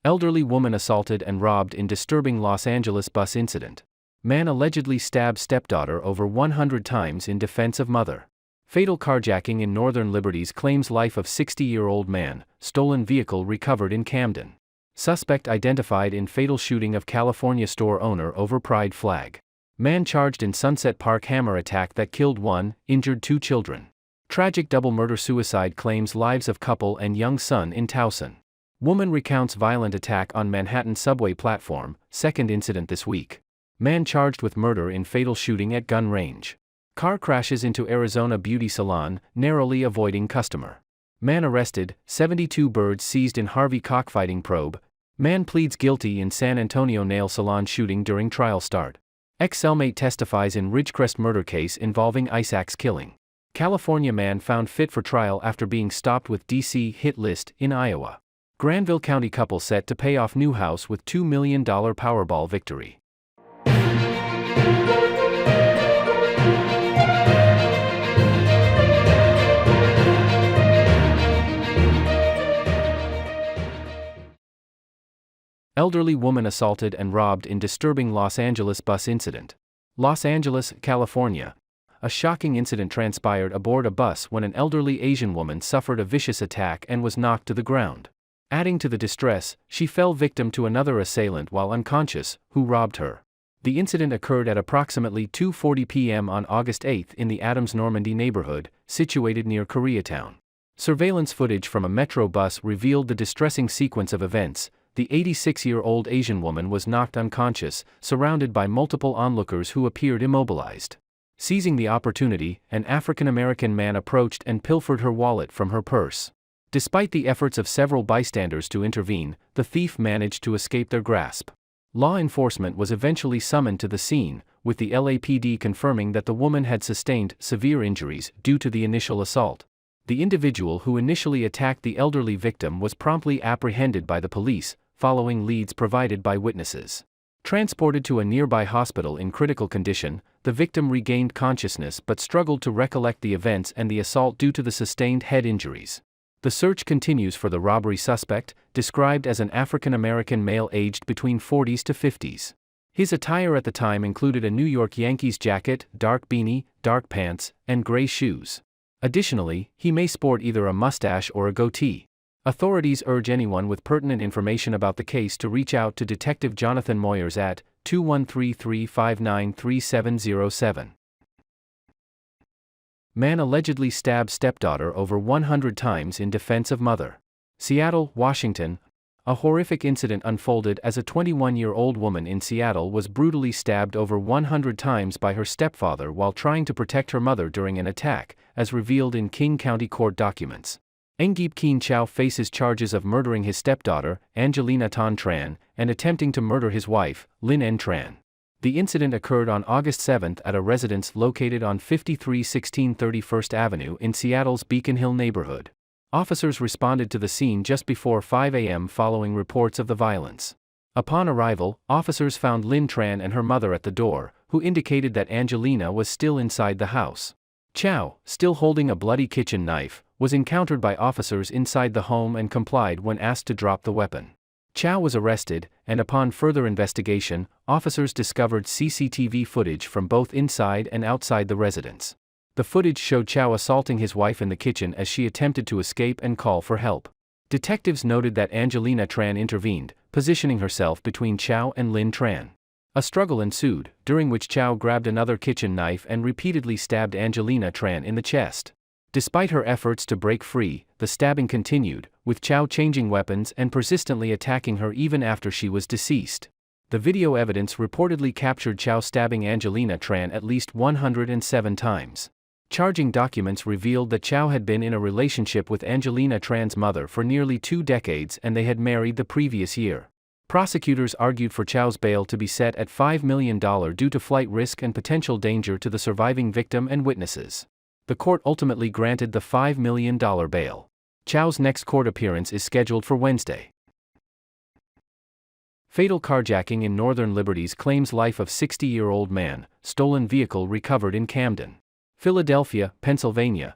Elderly woman assaulted and robbed in disturbing Los Angeles bus incident. Man allegedly stabbed stepdaughter over 100 times in defense of mother. Fatal carjacking in Northern Liberties claims life of 60-year-old man, stolen vehicle recovered in Camden. Suspect identified in fatal shooting of California store owner over pride flag. Man charged in Sunset Park hammer attack that killed one, injured two children. Tragic double murder-suicide claims lives of couple and young son in Towson. Woman recounts violent attack on Manhattan subway platform, second incident this week. Man charged with murder in fatal shooting at gun range. Car crashes into Arizona beauty salon, narrowly avoiding customer. Man arrested, 72 birds seized in Harvey cockfighting probe. Man pleads guilty in San Antonio nail salon shooting during trial start. Ex-cellmate testifies in Ridgecrest murder case involving ice axe killing. California man found fit for trial after being stopped with DC hit list in Iowa. Granville County couple set to pay off new house with $2 million Powerball victory. Elderly woman assaulted and robbed in disturbing Los Angeles bus incident. Los Angeles, California. A shocking incident transpired aboard a bus when an elderly Asian woman suffered a vicious attack and was knocked to the ground. Adding to the distress, she fell victim to another assailant while unconscious, who robbed her. The incident occurred at approximately 2:40 p.m. on August 8 in the Adams Normandy neighborhood, situated near Koreatown. Surveillance footage from a metro bus revealed the distressing sequence of events. The 86-year-old Asian woman was knocked unconscious, surrounded by multiple onlookers who appeared immobilized. Seizing the opportunity, an African-American man approached and pilfered her wallet from her purse. Despite the efforts of several bystanders to intervene, the thief managed to escape their grasp. Law enforcement was eventually summoned to the scene, with the LAPD confirming that the woman had sustained severe injuries due to the initial assault. The individual who initially attacked the elderly victim was promptly apprehended by the police, following leads provided by witnesses. Transported to a nearby hospital in critical condition, the victim regained consciousness but struggled to recollect the events and the assault due to the sustained head injuries. The search continues for the robbery suspect, described as an African-American male aged between 40s to 50s. His attire at the time included a New York Yankees jacket, dark beanie, dark pants, and gray shoes. Additionally, he may sport either a mustache or a goatee. Authorities urge anyone with pertinent information about the case to reach out to Detective Jonathan Moyers at 213-359-3707. Man allegedly stabbed stepdaughter over 100 times in defense of mother. Seattle, Washington. A horrific incident unfolded as a 21-year-old woman in Seattle was brutally stabbed over 100 times by her stepfather while trying to protect her mother during an attack, as revealed in King County court documents. Engip Keen Chow faces charges of murdering his stepdaughter, Angelina Tan Tran, and attempting to murder his wife, Lin N. Tran. The incident occurred on August 7 at a residence located on 5316 31st Avenue in Seattle's Beacon Hill neighborhood. Officers responded to the scene just before 5 a.m. following reports of the violence. Upon arrival, officers found Lin Tran and her mother at the door, who indicated that Angelina was still inside the house. Chow, still holding a bloody kitchen knife, was encountered by officers inside the home and complied when asked to drop the weapon. Chow was arrested, and upon further investigation, officers discovered CCTV footage from both inside and outside the residence. The footage showed Chow assaulting his wife in the kitchen as she attempted to escape and call for help. Detectives noted that Angelina Tran intervened, positioning herself between Chow and Lin Tran. A struggle ensued, during which Chow grabbed another kitchen knife and repeatedly stabbed Angelina Tran in the chest. Despite her efforts to break free, the stabbing continued, with Chow changing weapons and persistently attacking her even after she was deceased. The video evidence reportedly captured Chow stabbing Angelina Tran at least 107 times. Charging documents revealed that Chow had been in a relationship with Angelina Tran's mother for nearly 2 decades and they had married the previous year. Prosecutors argued for Chow's bail to be set at $5 million due to flight risk and potential danger to the surviving victim and witnesses. The court ultimately granted the $5 million bail. Chow's next court appearance is scheduled for Wednesday. Fatal carjacking in Northern Liberties claims life of 60-year-old man, stolen vehicle recovered in Camden. Philadelphia, Pennsylvania.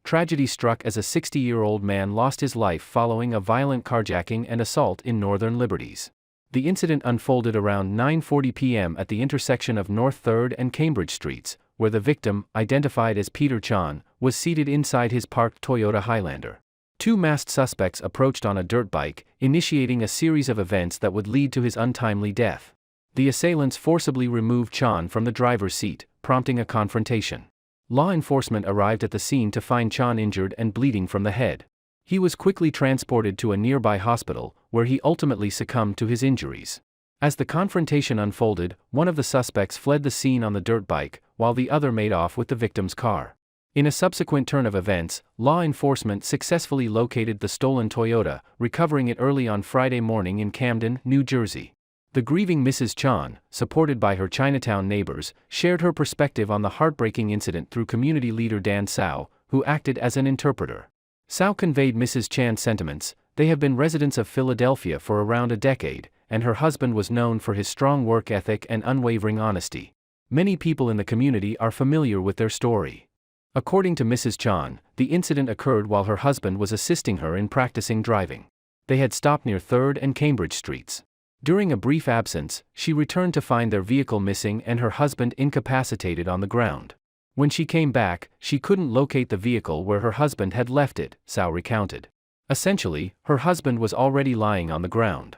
tragedy struck as a 60-year-old man lost his life following a violent carjacking and assault in Northern Liberties. The incident unfolded around 9:40 p.m. at the intersection of North 3rd and Cambridge Streets, where the victim, identified as Peter Chan, was seated inside his parked Toyota Highlander. Two masked suspects approached on a dirt bike, initiating a series of events that would lead to his untimely death. The assailants forcibly removed Chan from the driver's seat, prompting a confrontation. Law enforcement arrived at the scene to find Chan injured and bleeding from the head. He was quickly transported to a nearby hospital, where he ultimately succumbed to his injuries. As the confrontation unfolded, one of the suspects fled the scene on the dirt bike, while the other made off with the victim's car. In a subsequent turn of events, law enforcement successfully located the stolen Toyota, recovering it early on Friday morning in Camden, New Jersey. The grieving Mrs. Chan, supported by her Chinatown neighbors, shared her perspective on the heartbreaking incident through community leader Dan Tsao, who acted as an interpreter. Tsao conveyed Mrs. Chan's sentiments. They have been residents of Philadelphia for around a decade, and her husband was known for his strong work ethic and unwavering honesty. Many people in the community are familiar with their story. According to Mrs. Chan, the incident occurred while her husband was assisting her in practicing driving. They had stopped near 3rd and Cambridge Streets. During a brief absence, she returned to find their vehicle missing and her husband incapacitated on the ground. When she came back, she couldn't locate the vehicle where her husband had left it, Tsao recounted. Essentially, her husband was already lying on the ground.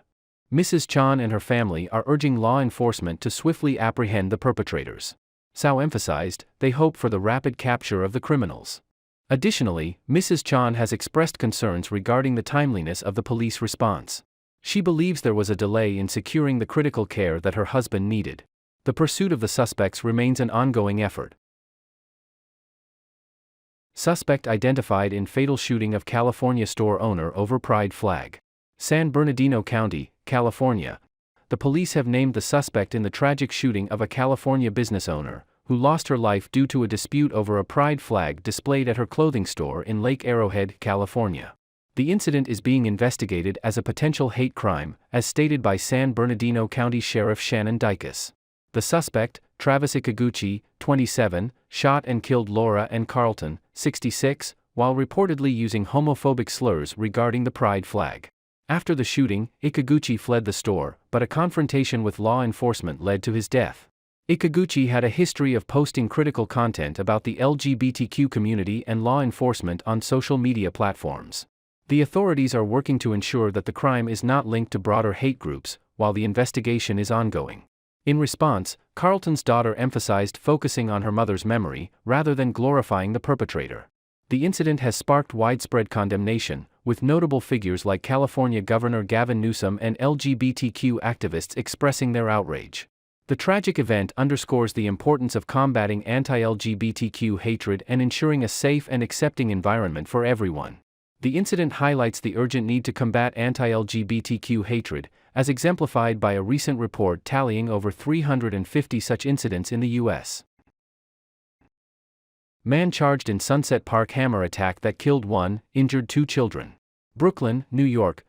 Mrs. Chan and her family are urging law enforcement to swiftly apprehend the perpetrators. Tsao emphasized, they hope for the rapid capture of the criminals. Additionally, Mrs. Chan has expressed concerns regarding the timeliness of the police response. She believes there was a delay in securing the critical care that her husband needed. The pursuit of the suspects remains an ongoing effort. Suspect identified in fatal shooting of California store owner over pride flag. San Bernardino County, California. The police have named the suspect in the tragic shooting of a California business owner, who lost her life due to a dispute over a pride flag displayed at her clothing store in Lake Arrowhead, California. The incident is being investigated as a potential hate crime, as stated by San Bernardino County Sheriff Shannon Dykes. The suspect, Travis Ikaguchi, 27, shot and killed Laura and Carlton, 66, while reportedly using homophobic slurs regarding the pride flag. After the shooting, Ikaguchi fled the store, but a confrontation with law enforcement led to his death. Ikaguchi had a history of posting critical content about the LGBTQ community and law enforcement on social media platforms. The authorities are working to ensure that the crime is not linked to broader hate groups, while the investigation is ongoing. In response, Carlton's daughter emphasized focusing on her mother's memory, rather than glorifying the perpetrator. The incident has sparked widespread condemnation, with notable figures like California Governor Gavin Newsom and LGBTQ activists expressing their outrage. The tragic event underscores the importance of combating anti-LGBTQ hatred and ensuring a safe and accepting environment for everyone. The incident highlights the urgent need to combat anti-LGBTQ hatred, as exemplified by a recent report tallying over 350 such incidents in the U.S. Man charged in Sunset Park hammer attack that killed one, injured two children. Brooklyn, New York.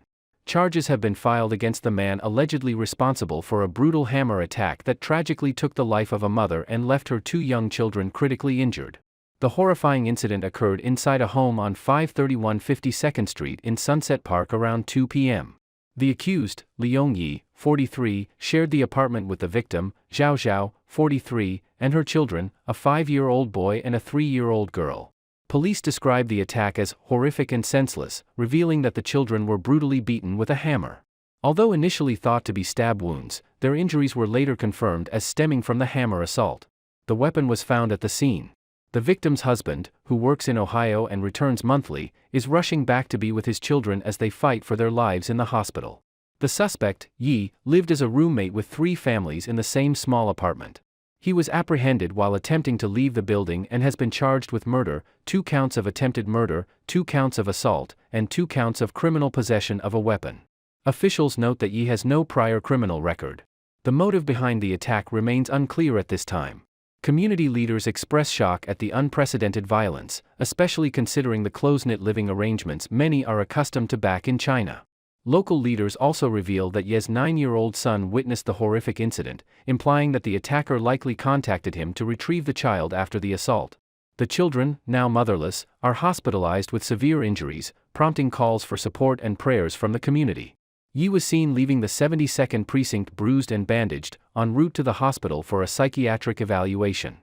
Charges have been filed against the man allegedly responsible for a brutal hammer attack that tragically took the life of a mother and left her two young children critically injured. The horrifying incident occurred inside a home on 531 52nd Street in Sunset Park around 2 p.m. The accused, Liang Yi, 43, shared the apartment with the victim, Zhao Zhao, 43, and her children, a 5-year-old boy and a 3-year-old girl. Police described the attack as horrific and senseless, revealing that the children were brutally beaten with a hammer. Although initially thought to be stab wounds, their injuries were later confirmed as stemming from the hammer assault. The weapon was found at the scene. The victim's husband, who works in Ohio and returns monthly, is rushing back to be with his children as they fight for their lives in the hospital. The suspect, Yi, lived as a roommate with 3 families in the same small apartment. He was apprehended while attempting to leave the building and has been charged with murder, 2 counts of attempted murder, 2 counts of assault, and 2 counts of criminal possession of a weapon. Officials note that Yi has no prior criminal record. The motive behind the attack remains unclear at this time. Community leaders express shock at the unprecedented violence, especially considering the close-knit living arrangements many are accustomed to back in China. Local leaders also reveal that Ye's 9-year-old son witnessed the horrific incident, implying that the attacker likely contacted him to retrieve the child after the assault. The children, now motherless, are hospitalized with severe injuries, prompting calls for support and prayers from the community. Yi was seen leaving the 72nd precinct bruised and bandaged, en route to the hospital for a psychiatric evaluation.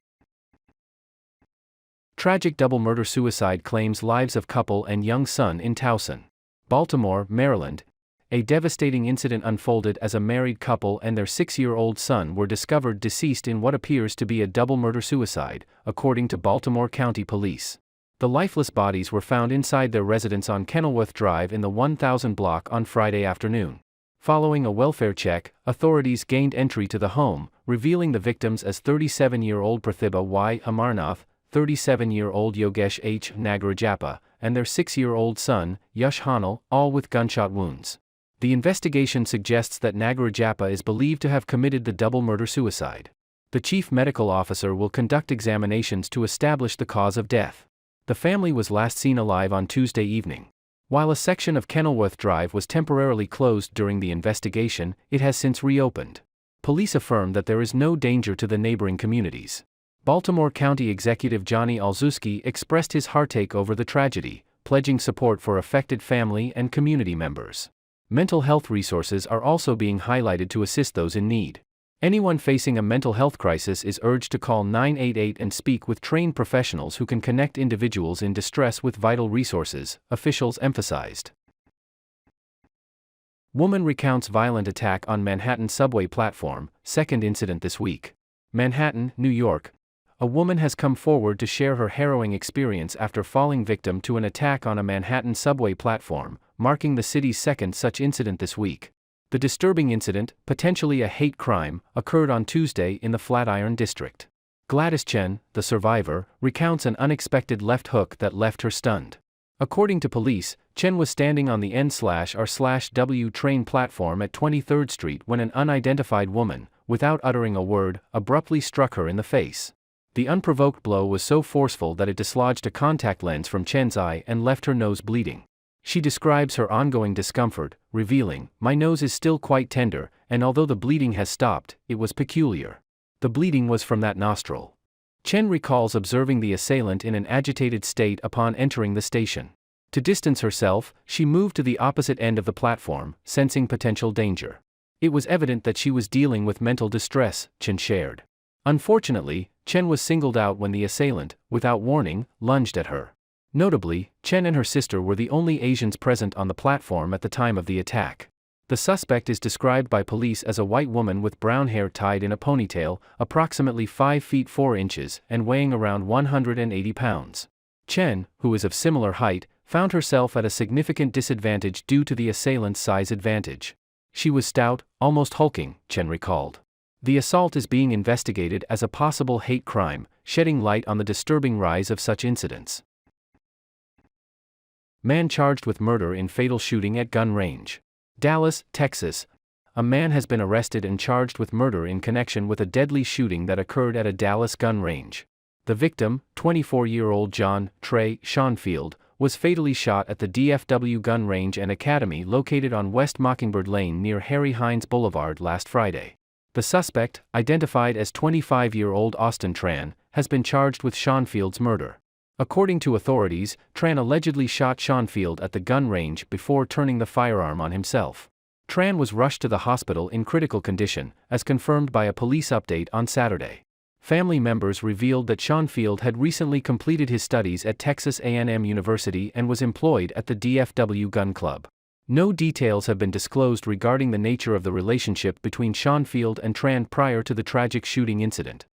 Tragic double murder-suicide claims lives of couple and young son in Towson, Baltimore, Maryland. A devastating incident unfolded as a married couple and their 6-year-old son were discovered deceased in what appears to be a double murder-suicide, according to Baltimore County Police. The lifeless bodies were found inside their residence on Kenilworth Drive in the 1000 block on Friday afternoon. Following a welfare check, authorities gained entry to the home, revealing the victims as 37-year-old Pratibha Y. Amarnath, 37-year-old Yogesh H. Nagarajappa, and their 6-year-old son, Yash Hanal, all with gunshot wounds. The investigation suggests that Nagarajappa is believed to have committed the double murder-suicide. The chief medical officer will conduct examinations to establish the cause of death. The family was last seen alive on Tuesday evening. While a section of Kenilworth Drive was temporarily closed during the investigation, it has since reopened. Police affirm that there is no danger to the neighboring communities. Baltimore County Executive Johnny Olszewski expressed his heartache over the tragedy, pledging support for affected family and community members. Mental health resources are also being highlighted to assist those in need. Anyone facing a mental health crisis is urged to call 988 and speak with trained professionals who can connect individuals in distress with vital resources, officials emphasized. Woman recounts violent attack on Manhattan subway platform, second incident this week. Manhattan, New York. A woman has come forward to share her harrowing experience after falling victim to an attack on a Manhattan subway platform, marking the city's second such incident this week. The disturbing incident, potentially a hate crime, occurred on Tuesday in the Flatiron district. Gladys Chen, the survivor, recounts an unexpected left hook that left her stunned. According to police, Chen was standing on the N/R/W train platform at 23rd Street when an unidentified woman, without uttering a word, abruptly struck her in the face. The unprovoked blow was so forceful that it dislodged a contact lens from Chen's eye and left her nose bleeding. She describes her ongoing discomfort, revealing, "My nose is still quite tender, and although the bleeding has stopped, it was peculiar. The bleeding was from that nostril." Chen recalls observing the assailant in an agitated state upon entering the station. To distance herself, she moved to the opposite end of the platform, sensing potential danger. It was evident that she was dealing with mental distress, Chen shared. Unfortunately, Chen was singled out when the assailant, without warning, lunged at her. Notably, Chen and her sister were the only Asians present on the platform at the time of the attack. The suspect is described by police as a white woman with brown hair tied in a ponytail, approximately 5 feet 4 inches, and weighing around 180 pounds. Chen, who is of similar height, found herself at a significant disadvantage due to the assailant's size advantage. She was stout, almost hulking, Chen recalled. The assault is being investigated as a possible hate crime, shedding light on the disturbing rise of such incidents. Man charged with murder in fatal shooting at gun range. Dallas, Texas. A man has been arrested and charged with murder in connection with a deadly shooting that occurred at a Dallas gun range. The victim, 24-year-old John Trey Schoenfield, was fatally shot at the DFW Gun Range and Academy located on West Mockingbird Lane near Harry Hines Boulevard last Friday. The suspect, identified as 25-year-old Austin Tran, has been charged with Schoenfield's murder. According to authorities, Tran allegedly shot Schoenfield at the gun range before turning the firearm on himself. Tran was rushed to the hospital in critical condition, as confirmed by a police update on Saturday. Family members revealed that Schoenfield had recently completed his studies at Texas A&M University and was employed at the DFW Gun Club. No details have been disclosed regarding the nature of the relationship between Schoenfield and Tran prior to the tragic shooting incident.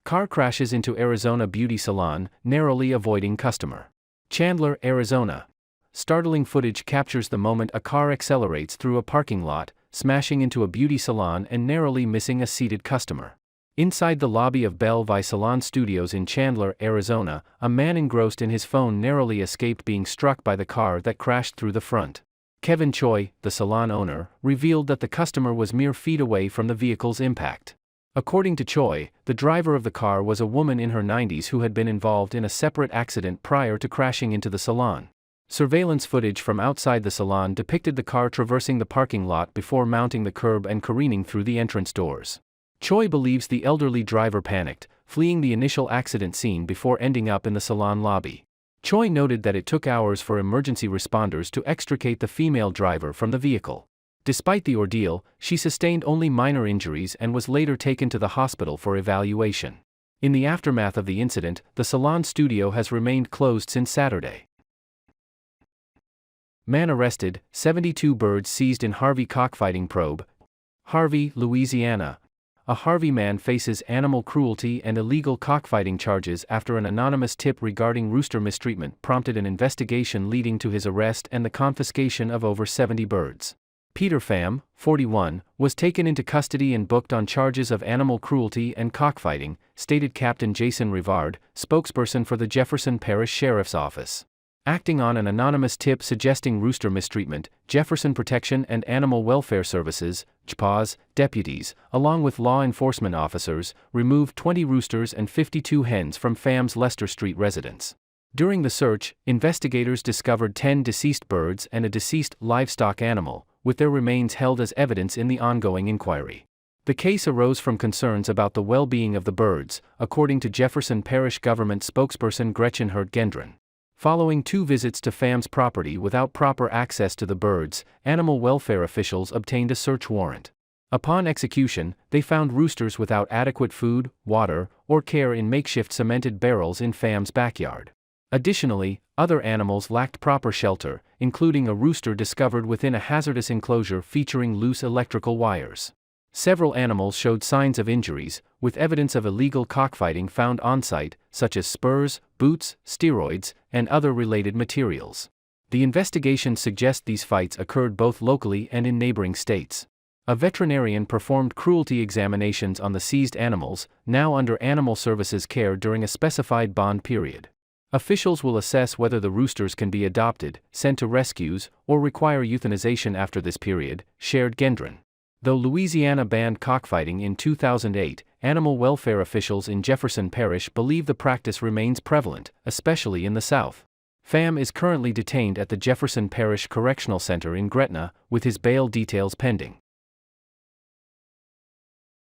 Car crashes into Arizona beauty salon, narrowly avoiding customer. Chandler, Arizona. Startling footage captures the moment a car accelerates through a parking lot, smashing into a beauty salon and narrowly missing a seated customer. Inside the lobby of Belle Vie Salon Studios in Chandler, Arizona, a man engrossed in his phone narrowly escaped being struck by the car that crashed through the front. Kevin Choi, the salon owner, revealed that the customer was mere feet away from the vehicle's impact. According to Choi, the driver of the car was a woman in her 90s who had been involved in a separate accident prior to crashing into the salon. Surveillance footage from outside the salon depicted the car traversing the parking lot before mounting the curb and careening through the entrance doors. Choi believes the elderly driver panicked, fleeing the initial accident scene before ending up in the salon lobby. Choi noted that it took hours for emergency responders to extricate the female driver from the vehicle. Despite the ordeal, she sustained only minor injuries and was later taken to the hospital for evaluation. In the aftermath of the incident, the salon studio has remained closed since Saturday. Man arrested, 72 birds seized in Harvey cockfighting probe. Harvey, Louisiana. A Harvey man faces animal cruelty and illegal cockfighting charges after an anonymous tip regarding rooster mistreatment prompted an investigation leading to his arrest and the confiscation of over 70 birds. Peter Pham, 41, was taken into custody and booked on charges of animal cruelty and cockfighting, stated Captain Jason Rivard, spokesperson for the Jefferson Parish Sheriff's Office. Acting on an anonymous tip suggesting rooster mistreatment, Jefferson Protection and Animal Welfare Services, JPAWS, deputies, along with law enforcement officers, removed 20 roosters and 52 hens from Pham's Leicester Street residence. During the search, investigators discovered 10 deceased birds and a deceased livestock animal, with their remains held as evidence in the ongoing inquiry. The case arose from concerns about the well-being of the birds, according to Jefferson Parish government spokesperson Gretchen Hurt-Gendron. Following 2 visits to Pham's property without proper access to the birds, animal welfare officials obtained a search warrant. Upon execution, they found roosters without adequate food, water, or care in makeshift cemented barrels in Pham's backyard. Additionally, other animals lacked proper shelter, including a rooster discovered within a hazardous enclosure featuring loose electrical wires. Several animals showed signs of injuries, with evidence of illegal cockfighting found on-site, such as spurs, boots, steroids, and other related materials. The investigation suggests these fights occurred both locally and in neighboring states. A veterinarian performed cruelty examinations on the seized animals, now under Animal Services care during a specified bond period. Officials will assess whether the roosters can be adopted, sent to rescues, or require euthanization after this period, shared Gendron. Though Louisiana banned cockfighting in 2008, animal welfare officials in Jefferson Parish believe the practice remains prevalent, especially in the South. Pham is currently detained at the Jefferson Parish Correctional Center in Gretna, with his bail details pending.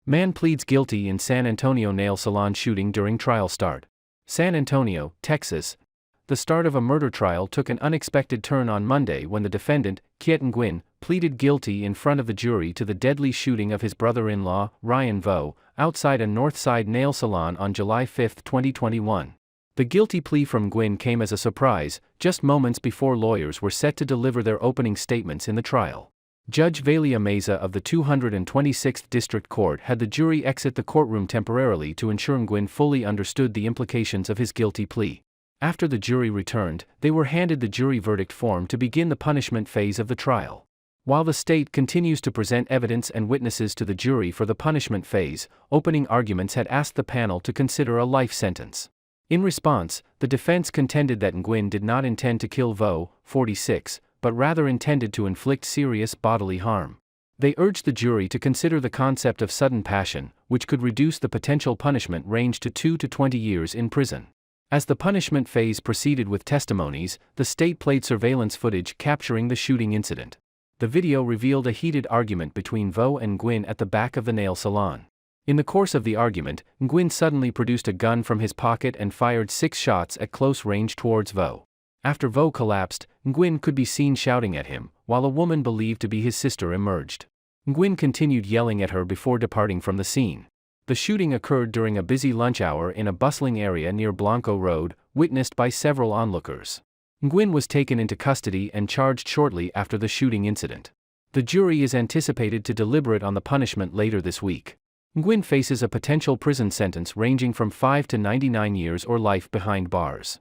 Man pleads guilty in San Antonio nail salon shooting during trial start. San Antonio, Texas. The start of a murder trial took an unexpected turn on Monday when the defendant, Kiet Nguyen, pleaded guilty in front of the jury to the deadly shooting of his brother-in-law, Ryan Vo, outside a North Side nail salon on July 5, 2021. The guilty plea from Nguyen came as a surprise, just moments before lawyers were set to deliver their opening statements in the trial. Judge Valia Meza of the 226th District Court had the jury exit the courtroom temporarily to ensure Nguyen fully understood the implications of his guilty plea. After the jury returned, they were handed the jury verdict form to begin the punishment phase of the trial. While the state continues to present evidence and witnesses to the jury for the punishment phase, opening arguments had asked the panel to consider a life sentence. In response, the defense contended that Nguyen did not intend to kill Vo, 46, but rather intended to inflict serious bodily harm. They urged the jury to consider the concept of sudden passion, which could reduce the potential punishment range to 2 to 20 years in prison. As the punishment phase proceeded with testimonies, the state played surveillance footage capturing the shooting incident. The video revealed a heated argument between Vo and Nguyen at the back of the nail salon. In the course of the argument, Nguyen suddenly produced a gun from his pocket and fired 6 shots at close range towards Vo. After Vo collapsed, Nguyen could be seen shouting at him, while a woman believed to be his sister emerged. Nguyen continued yelling at her before departing from the scene. The shooting occurred during a busy lunch hour in a bustling area near Blanco Road, witnessed by several onlookers. Nguyen was taken into custody and charged shortly after the shooting incident. The jury is anticipated to deliberate on the punishment later this week. Nguyen faces a potential prison sentence ranging from 5 to 99 years or life behind bars.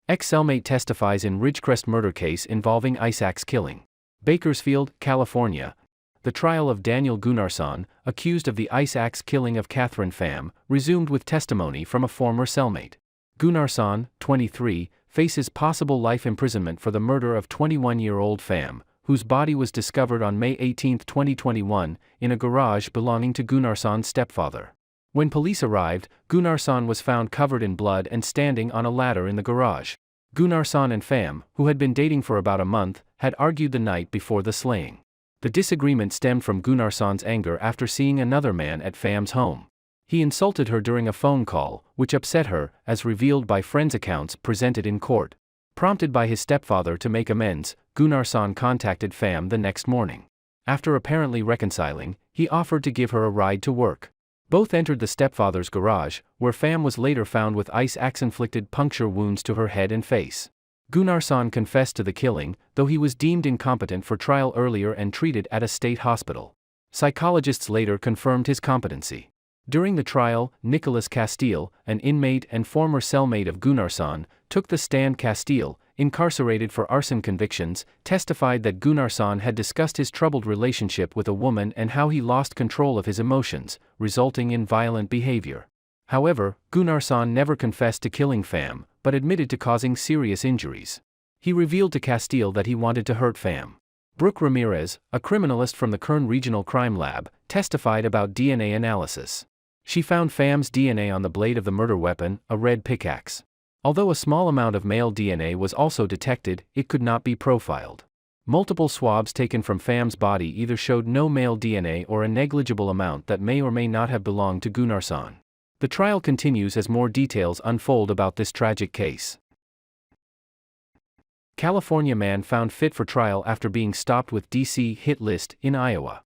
Ex-cellmate testifies in Ridgecrest murder case involving ice axe killing. Bakersfield, California. The trial of Daniel Gunnarsson, accused of the ice axe killing of Catherine Pham, resumed with testimony from a former cellmate. Gunnarsson, 23, faces possible life imprisonment for the murder of 21-year-old Pham, whose body was discovered on May 18, 2021, in a garage belonging to Gunnarsson's stepfather. When police arrived, Gunnarsson was found covered in blood and standing on a ladder in the garage. Gunnarsson and Pham, who had been dating for about a month, had argued the night before the slaying. The disagreement stemmed from Gunnarsson's anger after seeing another man at Pham's home. He insulted her during a phone call, which upset her, as revealed by friends' accounts presented in court. Prompted by his stepfather to make amends, Gunnarsson contacted Pham the next morning. After apparently reconciling, he offered to give her a ride to work. Both entered the stepfather's garage, where Pham was later found with ice axe-inflicted puncture wounds to her head and face. Gunnarsson confessed to the killing, though he was deemed incompetent for trial earlier and treated at a state hospital. Psychologists later confirmed his competency. During the trial, Nicholas Castile, an inmate and former cellmate of Gunnarsson, took the stand. Castile, incarcerated for arson convictions, testified that Gunnarsson had discussed his troubled relationship with a woman and how he lost control of his emotions, resulting in violent behavior. However, Gunnarsson never confessed to killing Pham, but admitted to causing serious injuries. He revealed to Castile that he wanted to hurt Pham. Brooke Ramirez, a criminalist from the Kern Regional Crime Lab, testified about DNA analysis. She found Pham's DNA on the blade of the murder weapon, a red pickaxe. Although a small amount of male DNA was also detected, it could not be profiled. Multiple swabs taken from Pham's body either showed no male DNA or a negligible amount that may or may not have belonged to Gunnarsson. The trial continues as more details unfold about this tragic case. California man found fit for trial after being stopped with DC hit list in Iowa.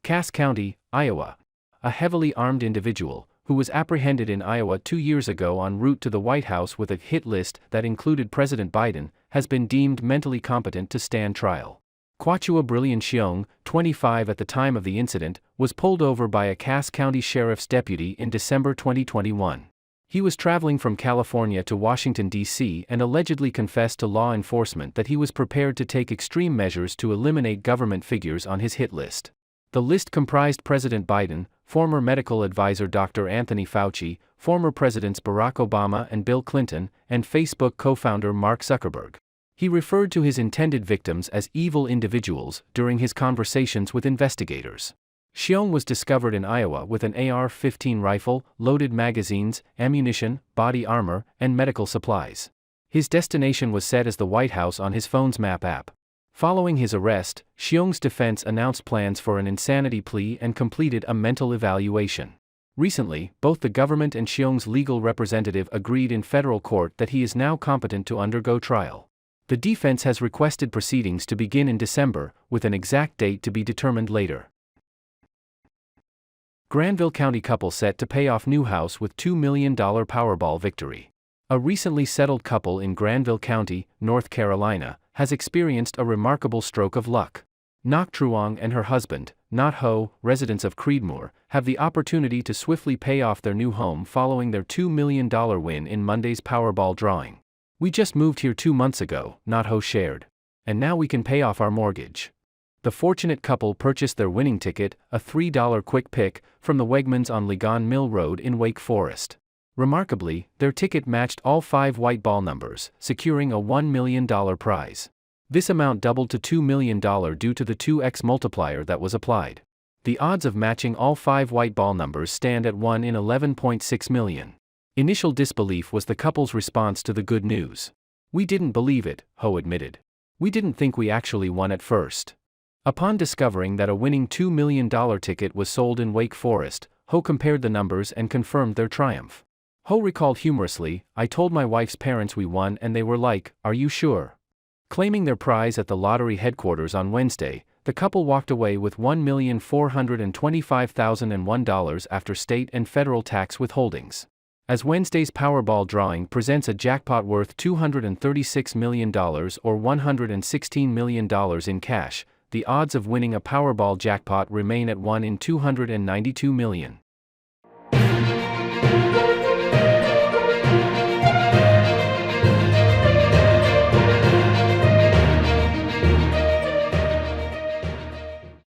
Cass County, Iowa. A heavily armed individual, who was apprehended in Iowa 2 years ago en route to the White House with a hit list that included President Biden, has been deemed mentally competent to stand trial. Quachua Brilliant Xiong, 25 at the time of the incident, was pulled over by a Cass County Sheriff's deputy in December 2021. He was traveling from California to Washington, D.C. and allegedly confessed to law enforcement that he was prepared to take extreme measures to eliminate government figures on his hit list. The list comprised President Biden, former medical advisor Dr. Anthony Fauci, former presidents Barack Obama and Bill Clinton, and Facebook co-founder Mark Zuckerberg. He referred to his intended victims as evil individuals during his conversations with investigators. Xiong was discovered in Iowa with an AR-15 rifle, loaded magazines, ammunition, body armor, and medical supplies. His destination was set as the White House on his phone's map app. Following his arrest, Xiong's defense announced plans for an insanity plea and completed a mental evaluation. Recently, both the government and Xiong's legal representative agreed in federal court that he is now competent to undergo trial. The defense has requested proceedings to begin in December, with an exact date to be determined later. Granville County couple set to pay off new house with $2 million Powerball victory. A recently settled couple in Granville County, North Carolina, has experienced a remarkable stroke of luck. Ngoc Truong and her husband, Not Ho, residents of Creedmoor, have the opportunity to swiftly pay off their new home following their $2 million win in Monday's Powerball drawing. "We just moved here 2 months ago," Not Ho shared. "And now we can pay off our mortgage." The fortunate couple purchased their winning ticket, a $3 quick pick, from the Wegmans on Ligon Mill Road in Wake Forest. Remarkably, their ticket matched all 5 white ball numbers, securing a $1 million prize. This amount doubled to $2 million due to the 2x multiplier that was applied. The odds of matching all 5 white ball numbers stand at 1 in 11.6 million. Initial disbelief was the couple's response to the good news. "We didn't believe it," Ho admitted. "We didn't think we actually won at first." Upon discovering that a winning $2 million ticket was sold in Wake Forest, Ho compared the numbers and confirmed their triumph. Ho recalled humorously, "I told my wife's parents we won and they were like, 'Are you sure?'" Claiming their prize at the lottery headquarters on Wednesday, the couple walked away with $1,425,001 after state and federal tax withholdings. As Wednesday's Powerball drawing presents a jackpot worth $236 million or $116 million in cash, the odds of winning a Powerball jackpot remain at 1 in 292 million.